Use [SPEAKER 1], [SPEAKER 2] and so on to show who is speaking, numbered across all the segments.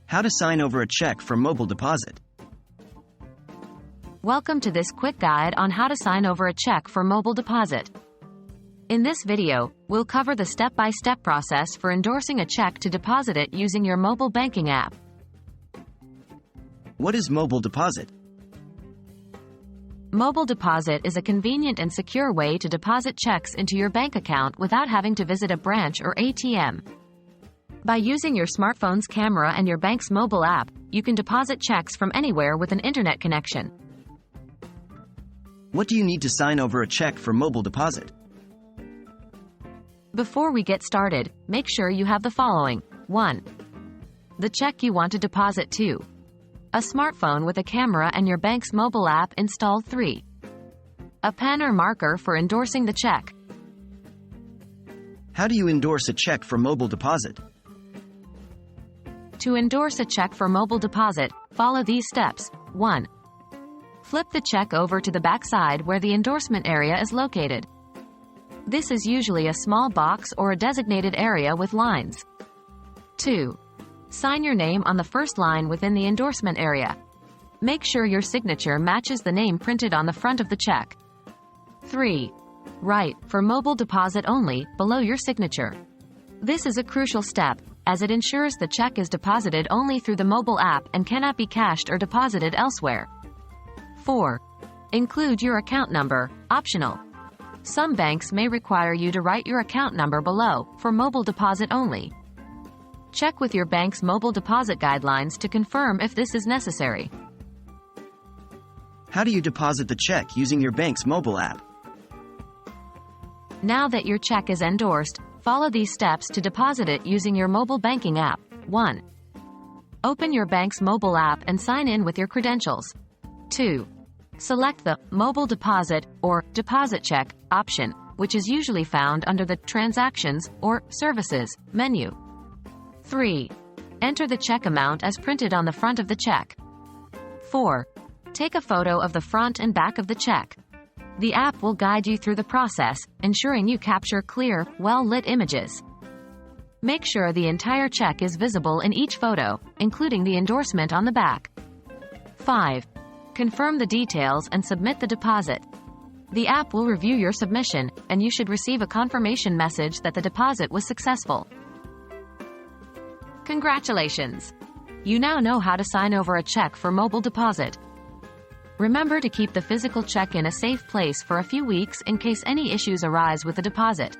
[SPEAKER 1] How to sign over a check for mobile deposit.
[SPEAKER 2] Welcome to this quick guide on how to sign over a check for mobile deposit. In this video, we'll cover the step-by-step process for endorsing a check to deposit it using your mobile banking app.
[SPEAKER 1] What is mobile deposit?
[SPEAKER 2] Mobile deposit is a convenient and secure way to deposit checks into your bank account without having to visit a branch or ATM. By using your smartphone's camera and your bank's mobile app, you can deposit checks from anywhere with an internet connection.
[SPEAKER 1] What do you need to sign over a check for mobile deposit?
[SPEAKER 2] Before we get started, make sure you have the following. 1. The check you want to deposit to. A smartphone with a camera and your bank's mobile app installed. 3. A pen or marker for endorsing the check.
[SPEAKER 1] How do you endorse a check for mobile deposit?
[SPEAKER 2] To endorse a check for mobile deposit, follow these steps. 1. Flip the check over to the back side where the endorsement area is located. This is usually a small box or a designated area with lines. 2. Sign your name on the first line within the endorsement area. Make sure your signature matches the name printed on the front of the check. 3. Write, "For mobile deposit only," below your signature. This is a crucial step, as it ensures the check is deposited only through the mobile app and cannot be cashed or deposited elsewhere. 4. Include your account number, optional. Some banks may require you to write your account number below, for mobile deposit only. Check with your bank's mobile deposit guidelines to confirm if this is necessary.
[SPEAKER 1] How do you deposit the check using your bank's mobile app?
[SPEAKER 2] Now that your check is endorsed, follow these steps to deposit it using your mobile banking app. 1. Open your bank's mobile app and sign in with your credentials. 2. Select the Mobile Deposit or Deposit Check option, which is usually found under the Transactions or Services menu. 3. Enter the check amount as printed on the front of the check. 4. Take a photo of the front and back of the check. The app will guide you through the process, ensuring you capture clear, well-lit images. Make sure the entire check is visible in each photo, including the endorsement on the back. 5. Confirm the details and submit the deposit. The app will review your submission, and you should receive a confirmation message that the deposit was successful. Congratulations! You now know how to sign over a check for mobile deposit. Remember to keep the physical check in a safe place for a few weeks in case any issues arise with the deposit.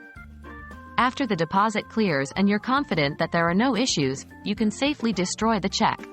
[SPEAKER 2] After the deposit clears and you're confident that there are no issues, you can safely destroy the check.